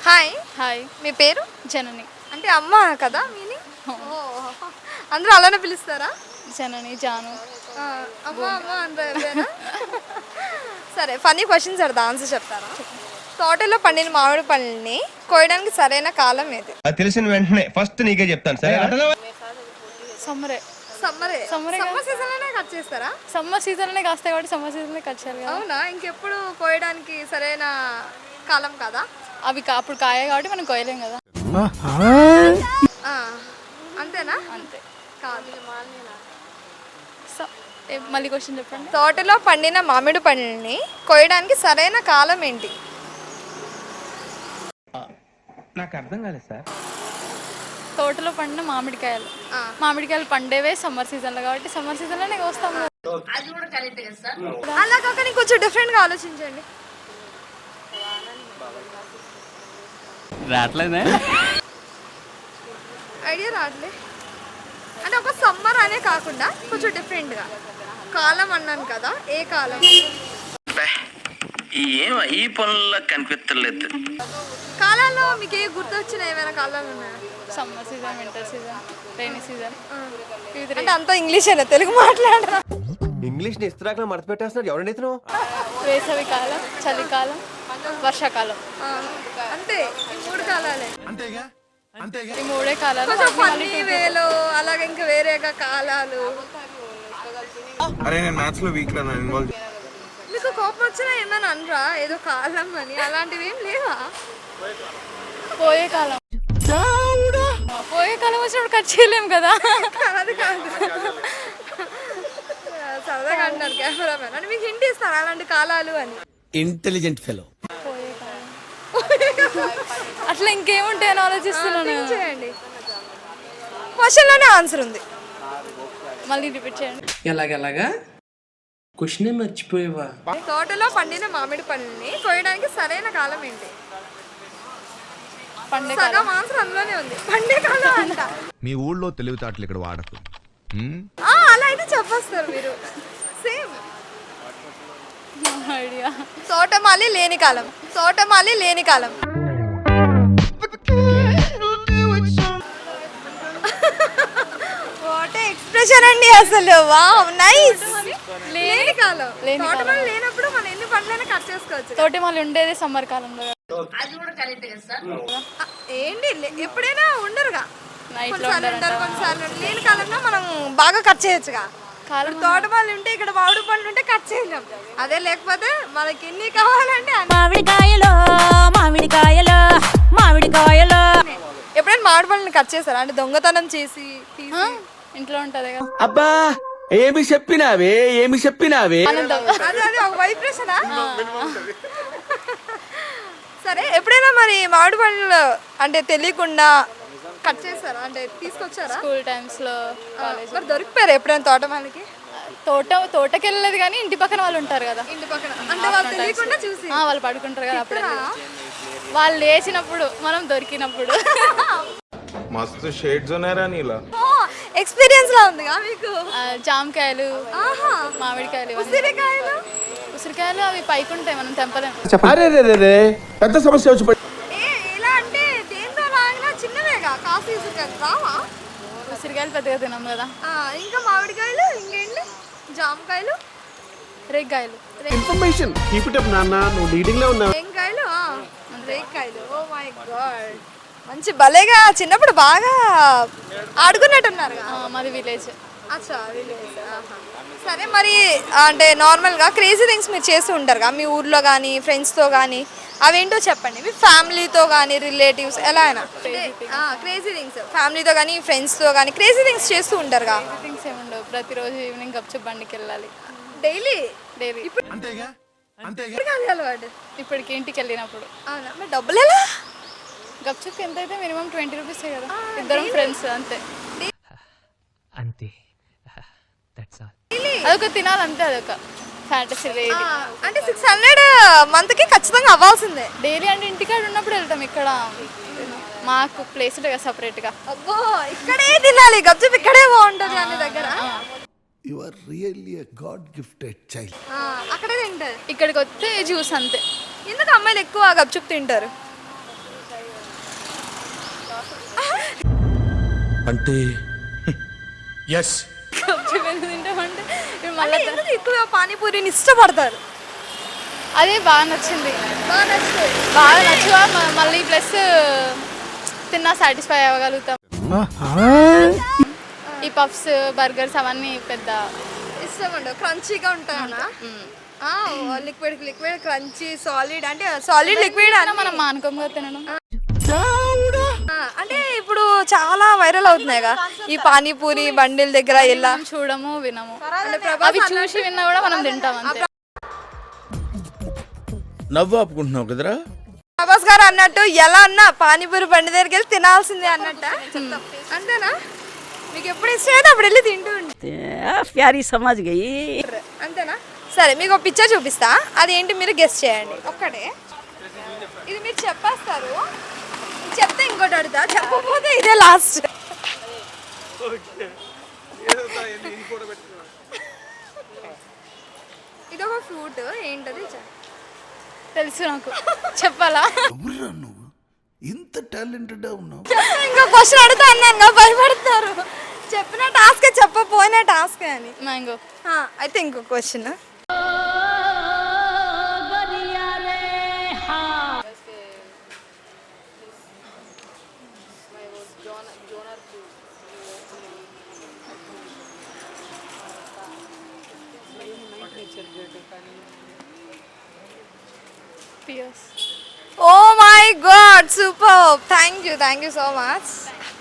Hi. Hi. మీ పేరు? జనని. అంటే అమ్మ కదా మీని? అందరూ అలానే పిలుస్తారా? జనని, జాను. అమ్మ అమ్మ అంటారా? సరే, ఫన్నీ క్వశ్చన్స్ అడతా, ఆన్సర్ చెప్తారా? తోటలో పండిన మామిడి పళ్ళని కోయడానికి సరైన కాలం ఏది? అది తెలిసిన వెంటనే ఫస్ట్ నీకే చెప్తాను. సరే, సమ్మరే. సమ్మర్ సీజన్లోనే కట్ చేస్తారా? సమ్మర్ సీజన్లోనే కాస్తాయి కాబట్టి సమ్మర్ సీజన్లో కట్ చేయాలి కదా. అవునా? ఇంకెప్పుడు కోయడానికి సరైన కాలం కదా? అవి అప్పుడు కాయ కాబట్టి మనం కోయలేం కదా. అంతేనా? అంతే. కాదు. మళ్ళీ క్వశ్చన్ చెప్పండి. తోటలో పండిన మామిడి పళ్ళని కోయడానికి సరైన కాలం ఏంటి? నాకు అర్థం కాలేదు సార్. తోటలో పండిన మామిడికాయలు పండేవే సమ్మర్ సీజన్లో కాబట్టి సమ్మర్ సీజన్లోనే కోస్తాము. అలా కాక కొంచెం డిఫరెంట్గా ఆలోచించండి. రావట్లేదే ఐడియా రావట్లే. అంటే ఒక సమ్మర్ అనే కాకుండా కొంచెం డిఫరెంట్గా కాలం అన్నాను కదా, ఏ కాలం? ఈ పనుల్లో కనిపించలేదు. కాలాల్లో మీకు ఏ గుర్తొచ్చిన ఏమైనా కాలాలు ఉన్నాయా? Summer season, winter season, rainy season. అంటే అంతా ఇంగ్లీషేనా, తెలుగు మాట్లాడరా? ఇంగ్లీష్ ని ఇస్త్రాకులో మడత పెట్టేస్తున్నాడు ఎవరండి ఇతను? వేసవి కాలం, చలికాలం, వర్షాకాలం. అంతే, ఈ మూడు కాలాలే. ఈ మూడే కాలాలు. కొంచెం ఫన్నీ వేలో అలాగే ఇంకా వేరేగా కాలాలు. అరే నేను మ్యాథ్స్ లో వీక్ రా, ఇన్వాల్వ్. మీకు కోపం వచ్చినా ఏమైనా అనరా ఏదో కాలం అని? అలాంటివి ఏం లేవా? పోయే కాలం వచ్చినప్పుడు కట్ చేయలేం కదా. అది కాదు, సరదాగా అంటున్నారు కెమెరామెన్ అని. మీకు హింట్ ఇస్తాను అలాంటి కాలాలు అని. Intelligent fellow. అట్లా ఇంకేముంటాయని ఆలోచిస్తున్నాను. చేయండి, క్వశ్చన్ లోనే ఆన్సర్ ఉంది. మళ్ళీ రిపీట్ చేయండి. ఎలాగలాగా క్వశ్చన్ మర్చిపోయేవా? తోటలో పండిన మామిడి పళ్ళని కోయడానికి సరైన కాలం ఏంటి? పండే సగం ఆన్సర్ అందులోనే ఉంది, పండే కాలం అంట. మీ ఊళ్ళో తెలివితేటలు ఇక్కడ వాడకు. అలా అయితే చెప్పేస్తారు మీరు. Same idea. తోటమాలి లేని కాలం. వాట్ ఎక్స్ప్రెషన్ అండి అసలు. Wow, nice. లేని కాలం. తోటమాలి లేనప్పుడు మనం ఎన్ని పండ్లైనా కట్ చేసుకోవచ్చు. తోటమాలి ఉండేది సమ్మర్ కాలంలో. ఏంటి, ఎప్పుడైనా ఉండరుగా, నైట్ లో కొన్నిసార్లు ఉంటారు, కొన్నిసార్లు లేని కాలంలో మనం బాగా కట్ చేయొచ్చుగా. తోటమాలి ఉంటే ఇక్కడ మామిడి పండ్లు ఉంటే కట్ చేయలేం. అదే లేకపోతే మనకి ఎన్ని కావాలంటే మామిడికాయలు ఎప్పుడైనా మామిడి పండ్లను కట్ చేస్తారా? అంటే దొంగతనం చేసి ఇంట్లో ఉంటది కదా. అబ్బా ఏమి చెప్పినావే అదే ఒక వైబ్రేషనా? సరే, ఎప్పుడైనా మరి మామిడి పండ్లు అంటే తెలియకుండా కట్ చేస్తారా? అంటే తీసుకొచ్చారా? స్కూల్ టైమ్స్ లో, కాలేజ్. మరి దొరికిపోయారు ఎప్పుడైనా తోటమాలికి? తోటకి వెళ్ళలేదు కానీ ఇంటి పక్కన వాళ్ళు ఉంటారు కదా, ఇంటి పక్కన. అంటే వాళ్ళు తెలియకుండా చూసి వాళ్ళు పడుకుంటారు కదా, అప్పుడు వాళ్ళు లేచినప్పుడు మనం దొరికినప్పుడు. మస్తు షేడ్స్ ఉన్నారా నీలా? ఎక్స్పీరియన్స్ లా ఉందిగా మీకు. జామకాయలు, మామిడికాయలు, ఉసిరికాయలు అవి పైకి ఉంటాయి, మనం తెంపలేం. పెద్ద సమస్య వచ్చి ఎలా అంటే దేంతో లాగినా చిన్నవేగా, కాఫీ ఉసిరికాయలు రావా? ఉసిరికాయలు పెద్దగా తినాం కదా. ఇంకా మామిడికాయలు, ఇంకేంటి, జామకాయలు, రేగ్గాయలు. ఇన్ఫర్మేషన్ కీప్ ఇట్ అప్ నాన్న, నువ్వు లీడింగ్ లో ఉన్నావు. రేగ్గాయలు, రేగ్గాయలు. ఓ మై గాడ్, మంచి భలేగా చిన్నప్పుడు బాగా ఆడుకున్నట్టున్నారుగా. మాది విలేజ్. అచ్చా, విలేజ్. సరే, మరి అంటే నార్మల్గా క్రేజీ థింగ్స్ మీరు చేస్తూ ఉంటారుగా మీ ఊర్లో కానీ ఫ్రెండ్స్తో కానీ, అవేంటో చెప్పండి. మీ ఫ్యామిలీతో కానీ రిలేటివ్స్ ఎలా అయినా క్రేజీ థింగ్స్, ఫ్యామిలీతో కానీ ఫ్రెండ్స్తో కానీ క్రేజీ థింగ్స్ చేస్తూ ఉంటారుగా. థింగ్స్ ఏముండవు, ప్రతిరోజు ఈవినింగ్ గప్చుప్ బండికి వెళ్ళాలి. డైలీ ఇప్పుడు అలవాటు. ఇప్పటికి ఇంటికి వెళ్ళినప్పుడు. అవునా? మరి డబ్బులు ఎలా? గప్చుప్ ఎంత అయితే మినిమం 20 రూపీసే కదా, ఇద్దరం ఫ్రెండ్స్ అంతే. అదొక తినాలంటే అదొక ఫ్యాంటసీ. అంటే 600 మంత్కి ఖచ్చితంగా అవ్వాల్సిందే. డైలీ అంటే ఇంటికాడ ఉన్నప్పుడు వెళ్తాం. ఇక్కడ మాకు ప్లేస్ ఉంటుంది కదా సపరేట్గా. అబ్బో, ఇక్కడే తినాలి గప్చుప్, ఇక్కడే బాగుంటుంది అన్ని దగ్గర. You are really a god gifted child. అక్కడే తింటారు. ఇక్కడికి వస్తే జ్యూస్ అంతే. ఎందుకు అమ్మాయిలు ఎక్కువ గప్చుప్ తింటారు? అంటే ఎస్ కప్పి పెరుగు తింటామంటే ఇప్పుడు అంటే మళ్ళీ ఎందుకు ఎక్కువ పానీపూరిని ఇష్టపడతారు? అదే బాగా నచ్చింది. బాగా నచ్చుతుంది. బాగా నచ్చువా మళ్ళీ ప్లస్ తిన్నా సాటిస్ఫై అవ్వగలుగుతాం. ఈ పఫ్స్ బర్గర్స్ అవన్నీ పెద్ద ఇష్టం ఉండవు, క్రంచీగా ఉంటాయనా? లిక్విడ్ లిక్విడ్ క్రంచీ సాలిడ్ అంటే సాలిడ్ లిక్విడ్ అని మనం మానుకోగా తినడం. అంటే ఇప్పుడు చాలా వైరల్ అవుతున్నాయిగా ఈ పానీపూరి బండిల దగ్గర ఎలా మనం చూడము వినము, అంటే ప్రభాస్ అవి చూసి విన్నా కూడా మనం తింటాం అంతే. నవ్వు ఆపుకుంటున్నావు కదరా. ప్రభాస్ గారు అన్నట్టు ఎలా అన్నా పానీపూరి బండి దగ్గరికి వెళ్ళి తినాల్సిందే అన్నట్ట అంతేనా? మీకు ఎప్పుడు ఇష్టం అయితే అప్పుడు వెళ్ళి తింటూ प्यारी समझ गई అంతేనా? సరే మీకు ఒక పిక్చర్ చూపిస్తా, అది ఏంటి మీరు గెస్ చేయండి. ఒక్కటే ఇది మీరు చెప్పేస్తారు, చెప్తే ఇంకోటి అడుగుతా, చెప్పకపోతే ఇదే లాస్ట్. ఇది ఒక ఫ్రూట్, ఏంటది? తెలుసు నాకు, చెప్పాలా? ఎవరురా నువ్వు ఇంత టాలెంటెడ్ ఉన్నావు? చెప్తే ఇంకో క్వశ్చన్ అడుగుతా అన్నాను, భయపడతారు. చెప్పిన టాస్కే చెప్పపోయిన టాస్కే అని. మ్యాంగో. అయితే ఇంకో question, pears. Oh my god, super, thank you so much.